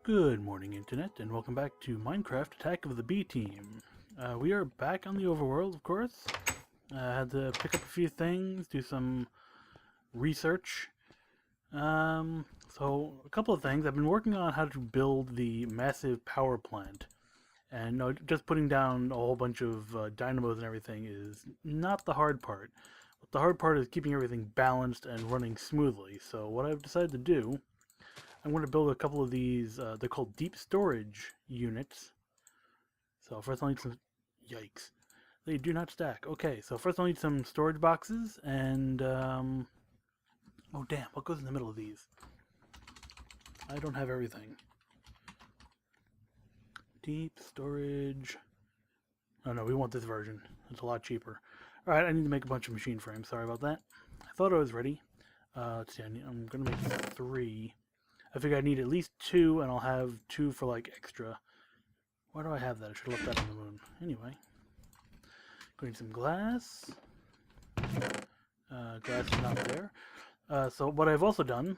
Good morning, Internet, and welcome back to Minecraft Attack of the B Team. We are back on the Overworld, of course. I had to pick up a few things, do some research. So, a couple of things. I've been working on how to build the massive power plant. And just putting down a whole bunch of dynamos and everything is not the hard part. But the hard part is keeping everything balanced and running smoothly. So what I've decided to do, I'm going to build a couple of these, they're called deep storage units. So first I'll need some, yikes, they do not stack. Okay, so first I'll need some storage boxes and, oh damn, what goes in the middle of these? I don't have everything. Deep storage, oh no, we want this version, it's a lot cheaper. Alright, I need to make a bunch of machine frames, sorry about that. I thought I was ready. Let's see, I'm going to make 3. I figure I need at least 2, and I'll have 2 for like extra. Why do I have that? I should have left that on the moon. Anyway, going to need some glass. Glass is not there. So what I've also done,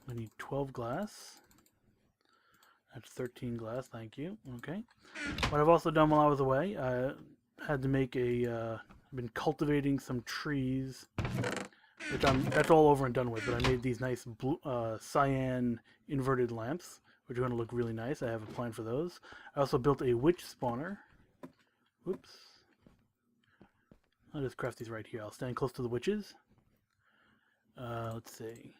I need 12 glass. That's 13 glass, thank you. Okay. What I've also done while I was away, I had to make a, I've been cultivating some trees, which that's all over and done with, but I made these nice blue, cyan inverted lamps, which are going to look really nice. I have a plan for those. I also built a witch spawner. Whoops. I'll just craft these right here. I'll stand close to the witches. Let's see.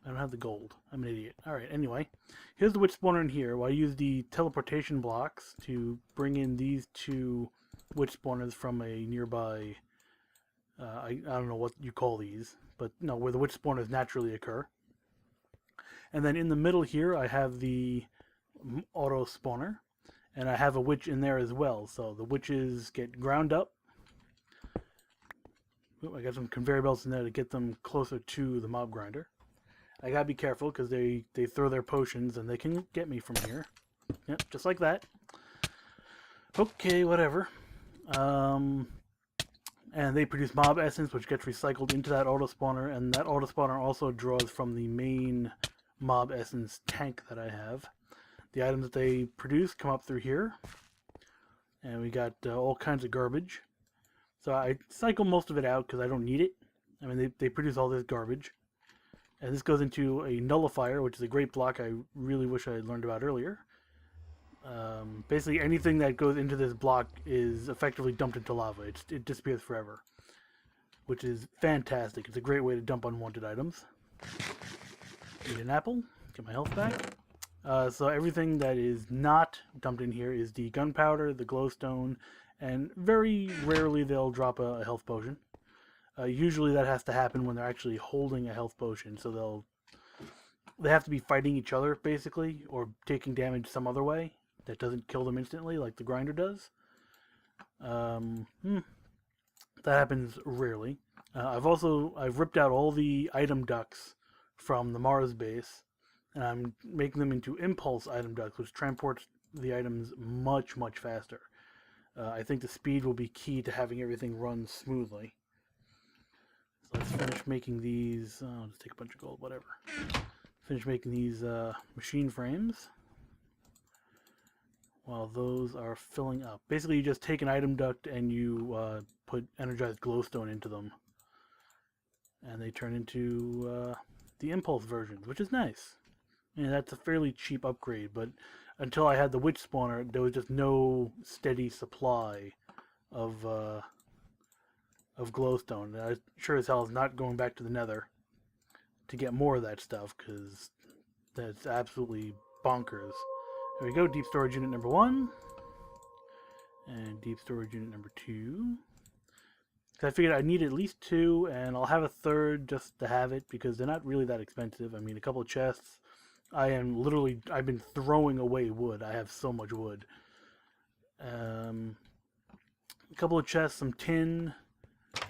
I don't have the gold. I'm an idiot. Alright, anyway. Here's the witch spawner in here. Well, I use the teleportation blocks to bring in these 2 witch spawners from a nearby... I don't know what you call these, but no, where the witch spawners naturally occur. And then in the middle here, I have the auto spawner, and I have a witch in there as well. So the witches get ground up. Ooh, I got some conveyor belts in there to get them closer to the mob grinder. I gotta be careful because they throw their potions and they can get me from here. Yep, just like that. Okay, whatever. And they produce mob essence, which gets recycled into that auto spawner, and that auto spawner also draws from the main mob essence tank that I have. The items that they produce come up through here, and we got all kinds of garbage. So I cycle most of it out because I don't need it. I mean, they produce all this garbage. And this goes into a nullifier, which is a great block I really wish I had learned about earlier. Basically, anything that goes into this block is effectively dumped into lava. It disappears forever, which is fantastic. It's a great way to dump unwanted items. Need an apple. Get my health back. So everything that is not dumped in here is the gunpowder, the glowstone, and very rarely they'll drop a health potion. Usually that has to happen when they're actually holding a health potion, so they have to be fighting each other, basically, or taking damage some other way that doesn't kill them instantly, like the grinder does. That happens rarely. I've ripped out all the item ducts from the Mars base, and I'm making them into impulse item ducts, which transports the items much, much faster. I think the speed will be key to having everything run smoothly. So let's finish making these. I'll just take a bunch of gold, whatever. Finish making these machine frames while those are filling up. Basically, you just take an item duct and you put energized glowstone into them, and they turn into the impulse versions, which is nice. And that's a fairly cheap upgrade, but until I had the witch spawner, there was just no steady supply of glowstone. And I sure as hell is not going back to the nether to get more of that stuff, because that's absolutely bonkers. There we go, deep storage unit number 1. And deep storage unit number 2. I figured I need at least 2, and I'll have a third just to have it, because they're not really that expensive. I mean, a couple of chests. I've been throwing away wood. I have so much wood. A couple of chests, some tin,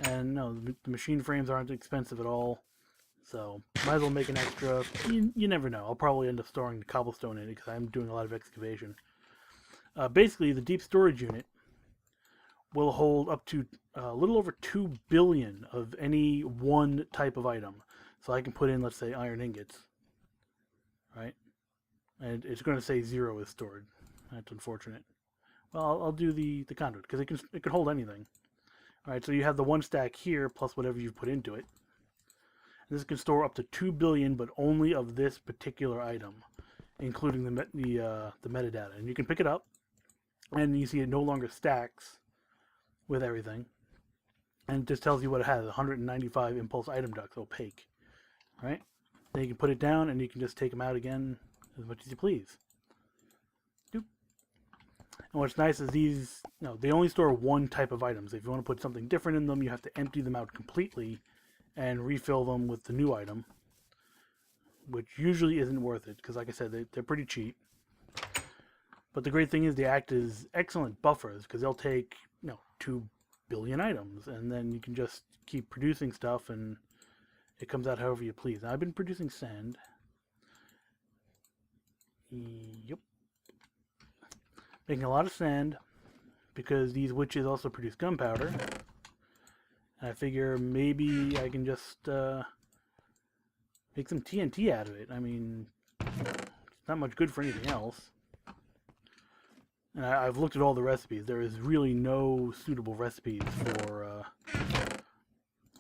and no, the machine frames aren't expensive at all. So, might as well make an extra. You never know. I'll probably end up storing the cobblestone in it because I'm doing a lot of excavation. Basically, the deep storage unit will hold up to a little over 2 billion of any one type of item. So I can put in, let's say, iron ingots. Right? And it's going to say 0 is stored. That's unfortunate. Well, I'll do the conduit because it can hold anything. All right, so you have the 1 stack here plus whatever you've put into it. And this can store up to 2 billion, but only of this particular item, including the metadata. And you can pick it up, and you see it no longer stacks with everything. And it just tells you what it has: 195 impulse item ducts, opaque. All right, then you can put it down, and you can just take them out again as much as you please. Doop. And what's nice is these, they only store 1 type of items. If you want to put something different in them, you have to empty them out completely and refill them with the new item, which usually isn't worth it because, like I said, they're pretty cheap. But the great thing is they act as excellent buffers because they'll take 2 billion items, and then you can just keep producing stuff, and it comes out however you please. Now, I've been producing sand. Yep. Making a lot of sand because these witches also produce gunpowder. And I figure maybe I can just make some TNT out of it. I mean, it's not much good for anything else. And I've looked at all the recipes. There is really no suitable recipes for...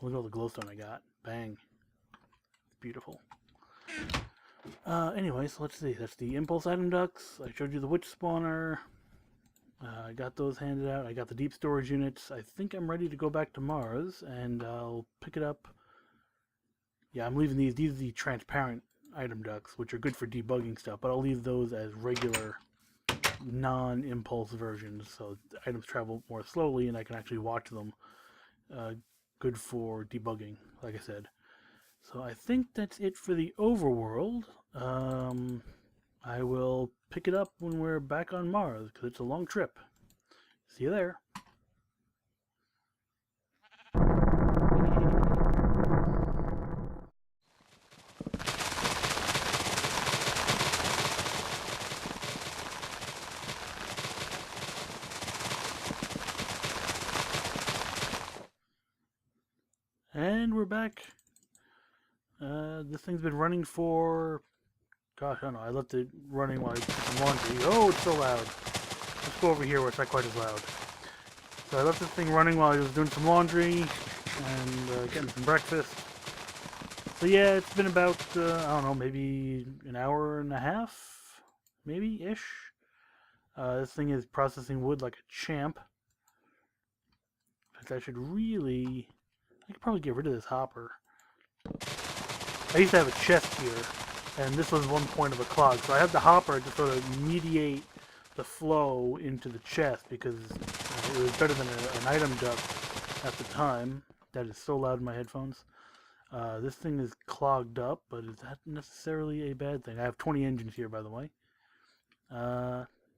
look at all the glowstone I got. Bang. Beautiful. Anyway, so let's see. That's the impulse item ducts. I showed you the witch spawner. I got those handed out. I got the deep storage units. I think I'm ready to go back to Mars, and I'll pick it up. Yeah, I'm leaving these. These are the transparent item ducts, which are good for debugging stuff, but I'll leave those as regular non-impulse versions, so the items travel more slowly and I can actually watch them. Good for debugging, like I said. So I think that's it for the overworld. I will pick it up when we're back on Mars because it's a long trip. See you there. And we're back. This thing's been running for... Gosh, I don't know. I left it running while I did some laundry. Oh, it's so loud. Let's go over here where it's not quite as loud. So I left this thing running while I was doing some laundry and getting some breakfast. So yeah, it's been about, I don't know, maybe an hour and a half? Maybe-ish? This thing is processing wood like a champ. In fact, I should really... I could probably get rid of this hopper. I used to have a chest here, and this was one point of a clog. So I had the hopper to sort of mediate the flow into the chest because it was better than an item duct at the time. That is so loud in my headphones. This thing is clogged up, but is that necessarily a bad thing? I have 20 engines here, by the way.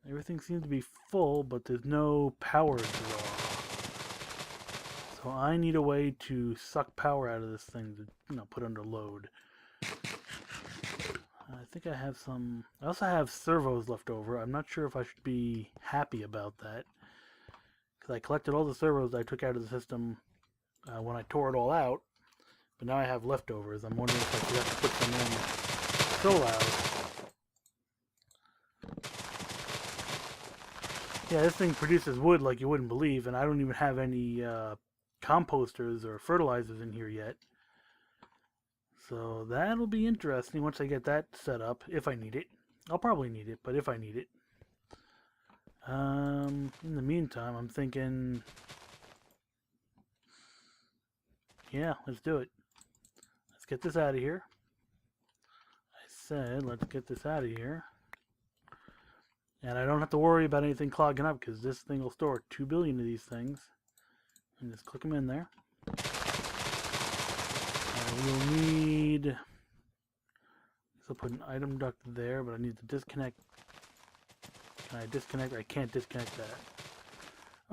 Everything seems to be full, but there's no power draw. So I need a way to suck power out of this thing to, put under load. I think I have some... I also have servos left over. I'm not sure if I should be happy about that. Because I collected all the servos I took out of the system when I tore it all out. But now I have leftovers. I'm wondering if I should have to put some in. So loud. Yeah, this thing produces wood like you wouldn't believe, and I don't even have any composters or fertilizers in here yet. So that'll be interesting once I get that set up, if I need it. I'll probably need it, but if I need it. In the meantime, I'm thinking... Yeah, let's do it. Let's get this out of here. I said, let's get this out of here. And I don't have to worry about anything clogging up, because this thing will store 2 billion of these things. And just click them in there. We'll need... So I'll put an item duct there, but I need to disconnect. Can I disconnect? I can't disconnect that.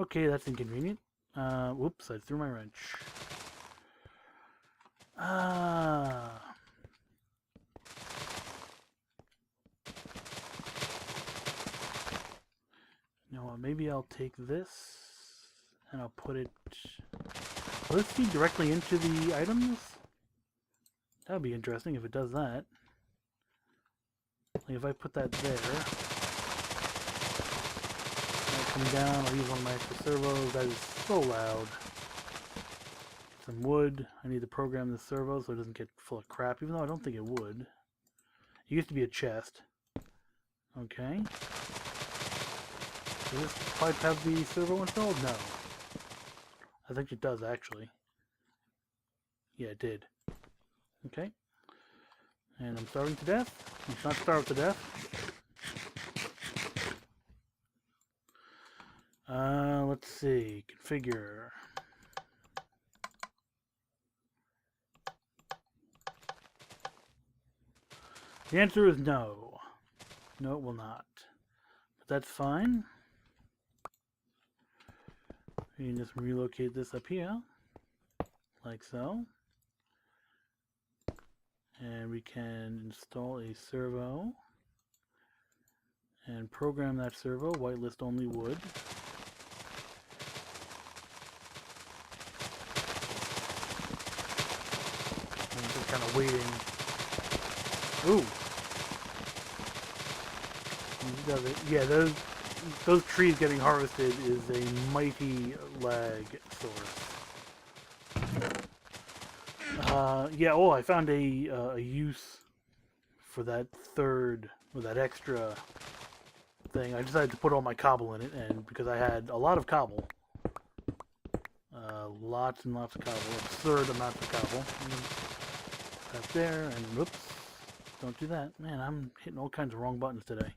Okay, that's inconvenient. Whoops, I threw my wrench. You know what, maybe I'll take this and I'll put it... Will this feed directly into the items? That would be interesting if it does that. Like if I put that there, I come down, I'll use one of my extra servos. That is so loud. Some wood. I need to program this servo so it doesn't get full of crap, even though I don't think it would. It used to be a chest. Okay. Does this pipe have the servo installed? No. I think it does, actually. Yeah, it did. Okay. And I'm starving to death. You should not starve to death. Let's see. Configure. The answer is no. No, it will not. But that's fine. We can just relocate this up here. Like so. And we can install a servo. And program that servo. Whitelist only wood. I'm just kind of waiting. Ooh. Does it? Yeah, those trees getting harvested is a mighty lag source. Yeah. Oh, I found a use for that third or that extra thing. I decided to put all my cobble in it, and because I had a lot of cobble, lots and lots of cobble, absurd amounts of cobble. That there, and whoops, don't do that. Man, I'm hitting all kinds of wrong buttons today.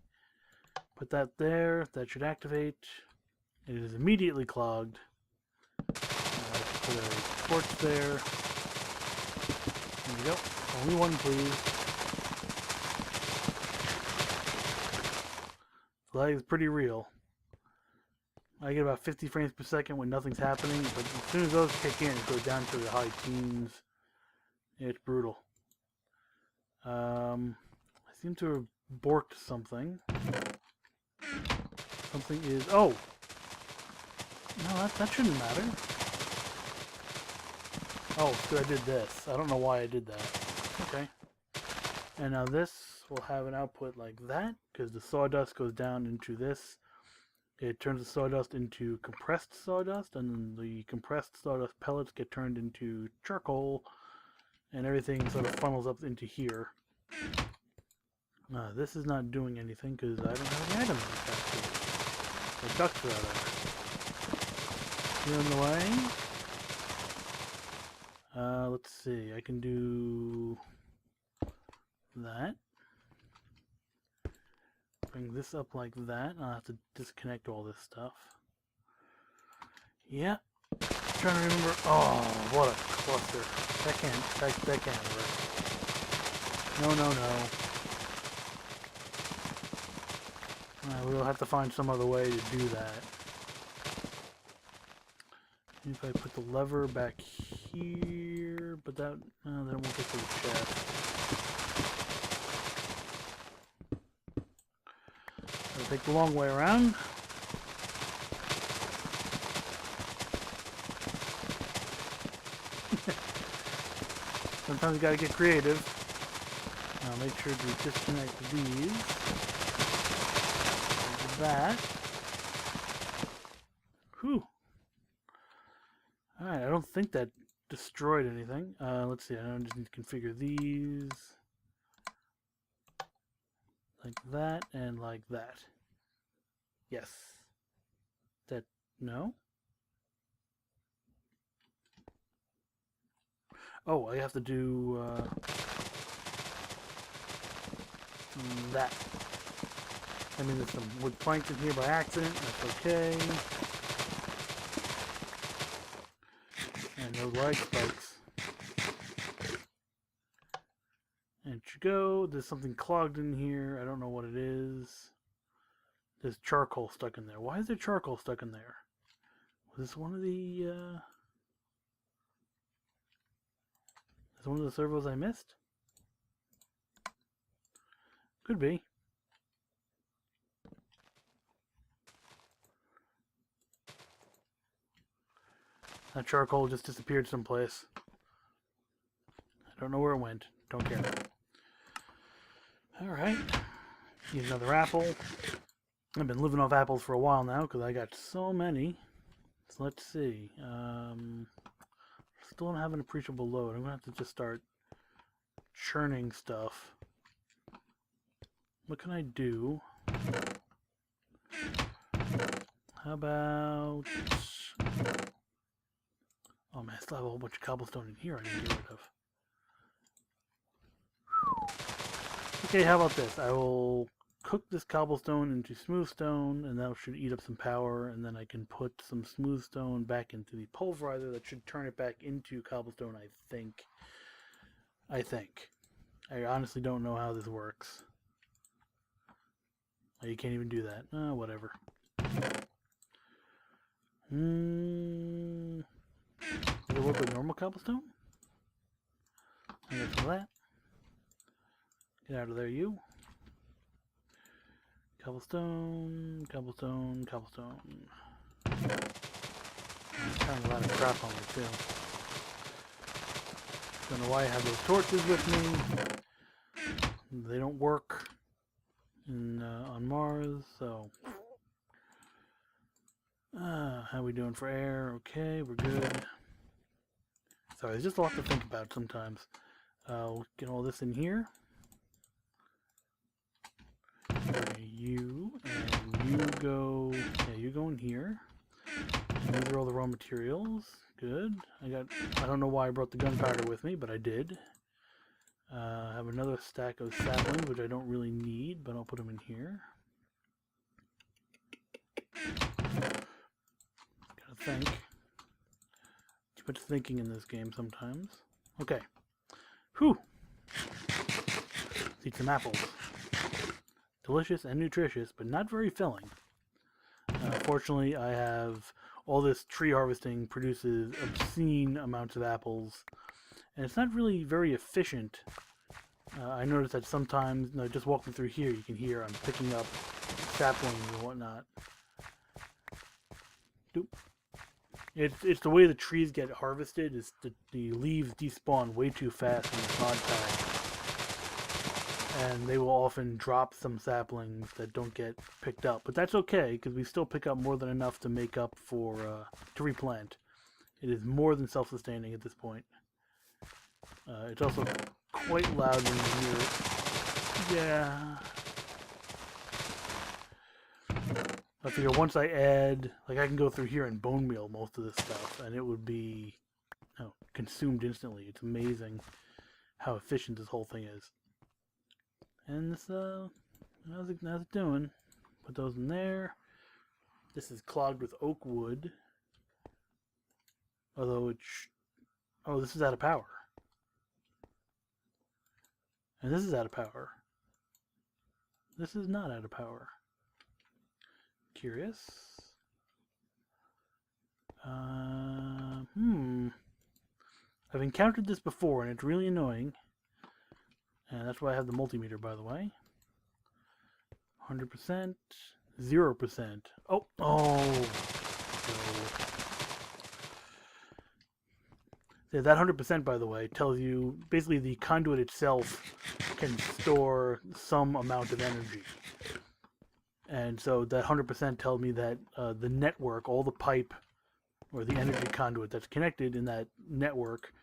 Put that there. That should activate. It is immediately clogged. Put a torch there. There we go. Only one, please. The lag is pretty real. I get about 50 frames per second when nothing's happening, but as soon as those kick in, it goes down to the high teens. It's brutal. I seem to have borked something. Something is... Oh! No, that shouldn't matter. Oh, so I did this. I don't know why I did that. Okay. And now this will have an output like that, because the sawdust goes down into this. It turns the sawdust into compressed sawdust, and then the compressed sawdust pellets get turned into charcoal, and everything sort of funnels up into here. This is not doing anything because I don't have any items attached to it. Or ducts rather. Here in the way. Let's see. I can do that. Bring this up like that. I'll have to disconnect all this stuff. Yeah. Trying to remember. Oh, what a cluster. That can't work. No. We'll have to find some other way to do that. If I put the lever back here, but that won't get to the chest. I'll take the long way around. Sometimes you gotta get creative. Now make sure to disconnect these. That. Whew. Alright, I don't think that destroyed anything. Let's see, I just need to configure these. Like that and like that. Yes. That, no? Oh, I have to do that. I mean, there's some wood planks in here by accident. That's okay. And no lag spikes. And it should go. There's something clogged in here. I don't know what it is. There's charcoal stuck in there. Why is there charcoal stuck in there? Was this one of the... Is this one of the servos I missed? Could be. That charcoal just disappeared someplace. I don't know where it went. Don't care. Alright. Need another apple. I've been living off apples for a while now because I got so many. So let's see. Still don't have an appreciable load. I'm going to have to just start churning stuff. What can I do? How about... Oh man, I still have a whole bunch of cobblestone in here I need to get rid of. Okay, how about this? I will cook this cobblestone into smooth stone, and that should eat up some power, and then I can put some smooth stone back into the pulverizer. That should turn it back into cobblestone, I think. I honestly don't know how this works. Oh, you can't even do that. Whatever. Does it work with normal cobblestone? I got some of that. Get out of there, you. Cobblestone, cobblestone, cobblestone. Kind of a lot of crap on me, too. Don't know why I have those torches with me. They don't work on Mars, so... how we doing for air? Okay, we're good. Sorry, there's just a lot to think about sometimes. We'll get all this in here. You and you go. Yeah, you go in here. And these are all the raw materials. Good. I don't know why I brought the gunpowder with me, but I did. I have another stack of saplings, which I don't really need, but I'll put them in here. Gotta think. Too much thinking in this game sometimes. Okay. Whew. Let's eat some apples. Delicious and nutritious, but not very filling. Fortunately, I have all this tree harvesting produces obscene amounts of apples, and it's not really very efficient. I noticed that sometimes, just walking through here, you can hear I'm picking up saplings and whatnot. Doop. It's the way the trees get harvested. Is the leaves despawn way too fast in the mod pack. And they will often drop some saplings that don't get picked up. But that's okay, because we still pick up more than enough to make up for, to replant. It is more than self-sustaining at this point. It's also quite loud when you hear it. Yeah. I figure once I add, like I can go through here and bone meal most of this stuff, and it would be consumed instantly. It's amazing how efficient this whole thing is. And this, how's it doing? Put those in there. This is clogged with oak wood. Although oh, this is out of power. And this is out of power. This is not out of power. Curious. I've encountered this before, and it's really annoying. And that's why I have the multimeter, by the way. 100%, 0%. Oh. So that 100%, by the way, tells you basically the conduit itself can store some amount of energy. And so that 100% tells me that the network, all the pipe or the energy conduit that's connected in that network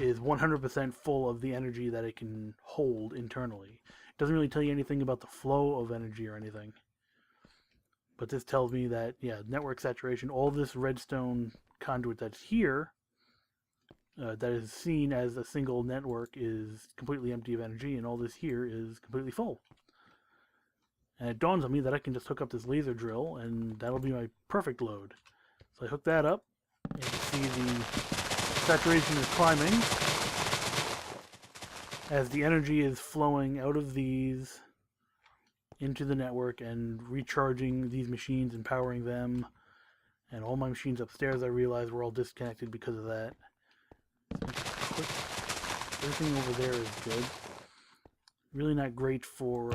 is 100% full of the energy that it can hold internally. It doesn't really tell you anything about the flow of energy or anything. But this tells me that, yeah, network saturation, all this redstone conduit that's here, that is seen as a single network, is completely empty of energy, and all this here is completely full. And it dawns on me that I can just hook up this laser drill, and that'll be my perfect load. So I hook that up, and you can see the saturation is climbing as the energy is flowing out of these into the network and recharging these machines and powering them. And all my machines upstairs, I realize, were all disconnected because of that. Everything over there is good. Really not great for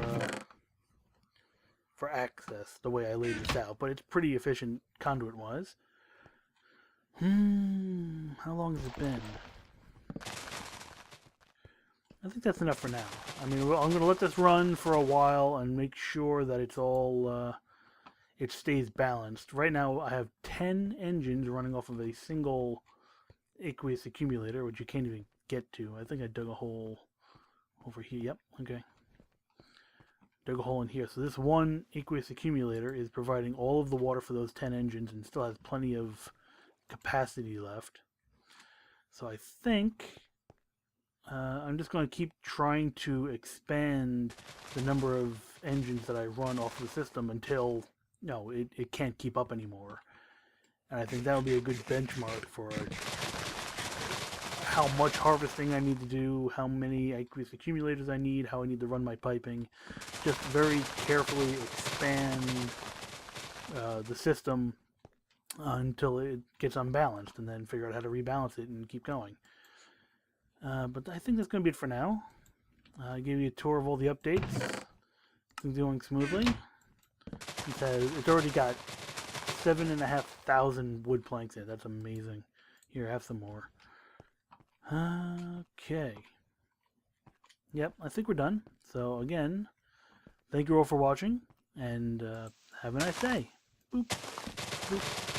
access, the way I laid this out, but it's pretty efficient conduit-wise. How long has it been? I think that's enough for now. I mean, I'm going to let this run for a while and make sure that it's all, it stays balanced. Right now, I have 10 engines running off of a single aqueous accumulator, which you can't even get to. I think I dug a hole over here. Yep, okay. Dug a hole in here. So this one aqueous accumulator is providing all of the water for those 10 engines and still has plenty of capacity left. So I think I'm just going to keep trying to expand the number of engines that I run off the system until it can't keep up anymore. And I think that would be a good benchmark for how much harvesting I need to do, how many aqueous accumulators I need, how I need to run my piping. Just very carefully expand the system until it gets unbalanced, and then figure out how to rebalance it and keep going. But I think that's going to be it for now. I gave you a tour of all the updates. Things going smoothly. It's already got 7,500 wood planks in it. That's amazing. Here, have some more. Okay. Yep, I think we're done. So again, thank you all for watching, and have a nice day. Boop. Boop.